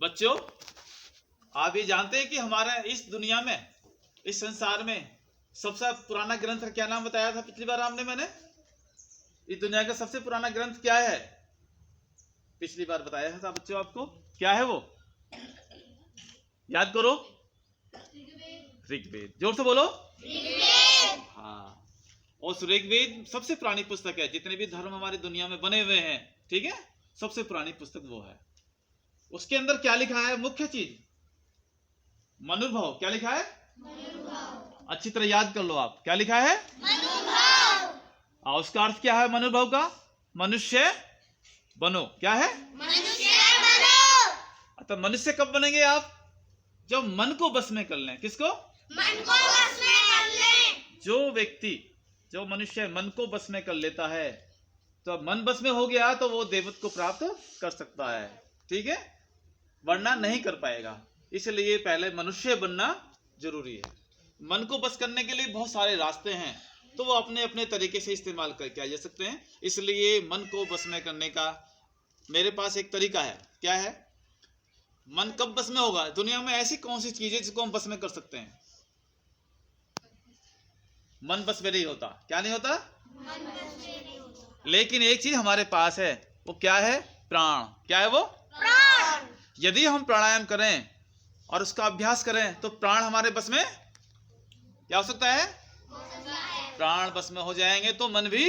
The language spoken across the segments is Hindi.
बच्चों, आप ये जानते हैं कि हमारा इस दुनिया में, इस संसार में सबसे पुराना ग्रंथ क्या नाम बताया था पिछली बार मैंने? इस दुनिया का सबसे पुराना ग्रंथ क्या है? पिछली बार बताया था बच्चों आपको, क्या है वो? याद करो। ऋग्वेद। जोर से बोलो। ऋग्वेद। हाँ, और ऋग्वेद सबसे पुरानी पुस्तक है। जितने भी धर्म हमारी दुनिया में बने हुए हैं, ठीक है, सबसे पुरानी पुस्तक वो है। उसके अंदर क्या लिखा है? मुख्य चीज मनुभाव। क्या लिखा है? मनुभाव। अच्छी तरह याद कर लो आप, क्या लिखा है? मनुभाव। उसका अर्थ क्या है मनुभाव का? मनुष्य बनो। क्या है? मनुष्य बनो। तो मनुष्य कब बनेंगे आप? जब मन को बस में कर लें। किसको? मन को बस में कर लें। जो व्यक्ति, जो मनुष्य मन को बस में कर लेता है, तो मन बस में हो गया तो वो देवत्व को प्राप्त कर सकता है, ठीक है, वरना नहीं कर पाएगा। इसलिए पहले मनुष्य बनना जरूरी है। मन को बस करने के लिए बहुत सारे रास्ते हैं, तो वो अपने अपने तरीके से इस्तेमाल करके आ जा सकते हैं। इसलिए मन को बस में करने का मेरे पास एक तरीका है। क्या है? मन कब बस में होगा? दुनिया में ऐसी कौन सी चीज है जिसको हम बस में कर सकते हैं? मन बस में नहीं होता। क्या नहीं होता? मन बस में नहीं होता। लेकिन एक चीज हमारे पास है, वो क्या है? प्राण। क्या है वो? प्राण। यदि हम प्राणायाम करें और उसका अभ्यास करें तो प्राण हमारे बस में क्या हो सकता है? प्राण बस में हो जाएंगे तो मन भी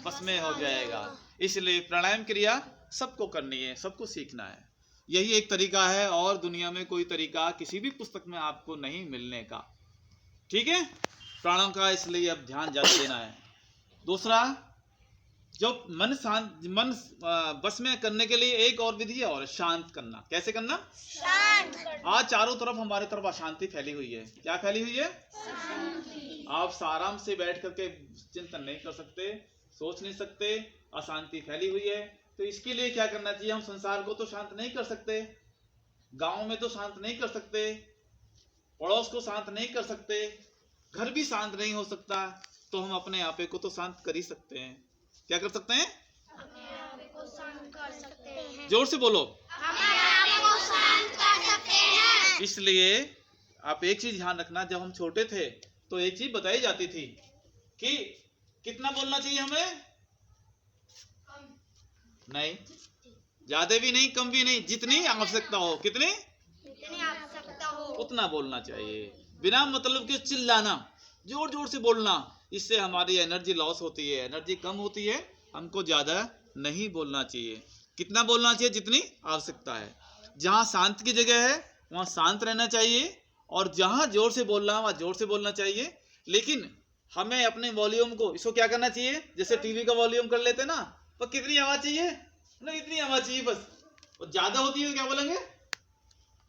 बस में हो जाएगा। इसलिए प्राणायाम क्रिया सबको करनी है, सबको सीखना है। यही एक तरीका है, और दुनिया में कोई तरीका किसी भी पुस्तक में आपको नहीं मिलने का, ठीक है, प्राणों का। इसलिए अब ध्यान ज्यादा देना है। दूसरा, जो मन बस में करने के लिए एक और विधि है, और शांत करना। कैसे करना? शांत करना। आज चारों तरफ हमारे तरफ अशांति फैली हुई है। क्या फैली हुई है? शांति। आप आराम से बैठ करके चिंतन नहीं कर सकते, सोच नहीं सकते, अशांति फैली हुई है। तो इसके लिए क्या करना चाहिए? हम संसार को तो शांत नहीं कर सकते, गांव में तो शांत नहीं कर सकते, पड़ोस को शांत नहीं कर सकते, घर भी शांत नहीं हो सकता, तो हम अपने आपे को तो शांत कर ही सकते हैं। क्या कर सकते हैं? अपने आपे को शांत कर सकते हैं। जोर से बोलो। अपने आपे को शांत कर सकते हैं। इसलिए आप एक चीज ध्यान रखना, जब हम छोटे थे तो एक चीज बताई जाती थी कि कितना बोलना चाहिए हमें? नहीं, ज्यादा भी नहीं, कम भी नहीं, जितनी आवश्यकता हो। कितनी? जितनी आवश्यकता हो उतना बोलना चाहिए। बिना मतलब के चिल्लाना, जोर जोर से बोलना, इससे हमारी एनर्जी लॉस होती है, एनर्जी कम होती है। हमको ज्यादा नहीं बोलना चाहिए। कितना बोलना चाहिए? जितनी आवश्यकता है। जहां शांत की जगह है वहां शांत रहना चाहिए, और जहां जोर से बोलना वहां जोर से बोलना चाहिए। लेकिन हमें अपने वॉल्यूम को, इसको क्या करना चाहिए? जैसे टीवी का वॉल्यूम कर लेते ना, तो कितनी आवाज चाहिए? ना, इतनी आवाज चाहिए बस। और ज्यादा होती है तो क्या बोलेंगे?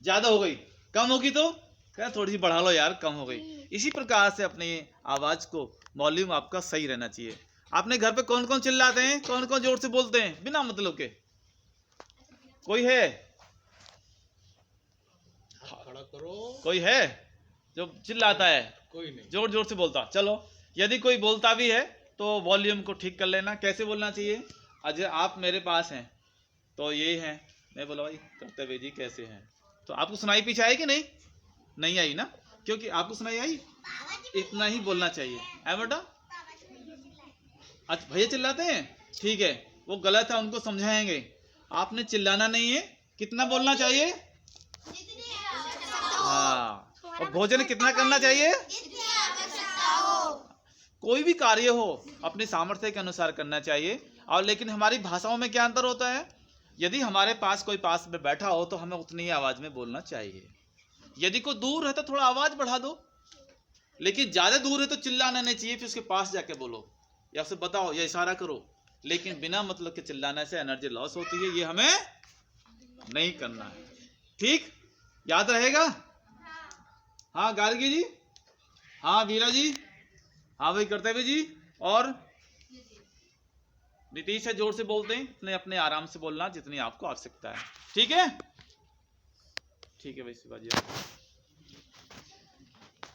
ज्यादा हो गई। कम होगी तो क्या, थोड़ी सी बढ़ा लो यार, कम हो गई। इसी प्रकार से अपनी आवाज को, वॉल्यूम आपका सही रहना चाहिए। आपने घर पे कौन कौन चिल्लाते हैं, कौन कौन जोर से बोलते हैं बिना मतलब के? कोई है? खड़ा करो। कोई है जो चिल्लाता है? कोई नहीं, जोर जोर से बोलता। चलो, यदि कोई बोलता भी है तो वॉल्यूम को ठीक कर लेना। कैसे बोलना चाहिए? आज आप मेरे पास हैं तो ये है, मैं बोला भाई कर्तव्य जी कैसे हैं, तो आपको सुनाई पीछे आई कि नहीं? नहीं आई ना, क्योंकि आपको सुनाई आई, इतना ही बोलना चाहिए। है बेटा? अच्छा, भैया चिल्लाते हैं, ठीक है, वो गलत है, उनको समझाएंगे। आपने चिल्लाना नहीं है। कितना बोलना चाहिए? हाँ। और भोजन कितना करना चाहिए? कोई भी कार्य हो अपने सामर्थ्य के अनुसार करना चाहिए। और लेकिन हमारी भाषाओं में क्या अंतर होता है? यदि हमारे पास कोई पास में बैठा हो तो हमें उतनी ही आवाज में बोलना चाहिए। यदि कोई दूर है तो थोड़ा आवाज बढ़ा दो, लेकिन ज्यादा दूर है तो चिल्लाना नहीं चाहिए। फिर उसके पास जाके बोलो या उसे बताओ या इशारा करो, लेकिन बिना मतलब के चिल्लाने से एनर्जी लॉस होती है। ये हमें नहीं करना है, ठीक? याद रहेगा? हाँ गार्गी जी, हाँ वीरा जी, हाँ भाई कर्तव्य जी, और नीतीश है, जोर से बोलते हैं। इतने अपने आराम से बोलना जितनी आपको आवश्यकता है, ठीक है? ठीक है भाई शिवाजी।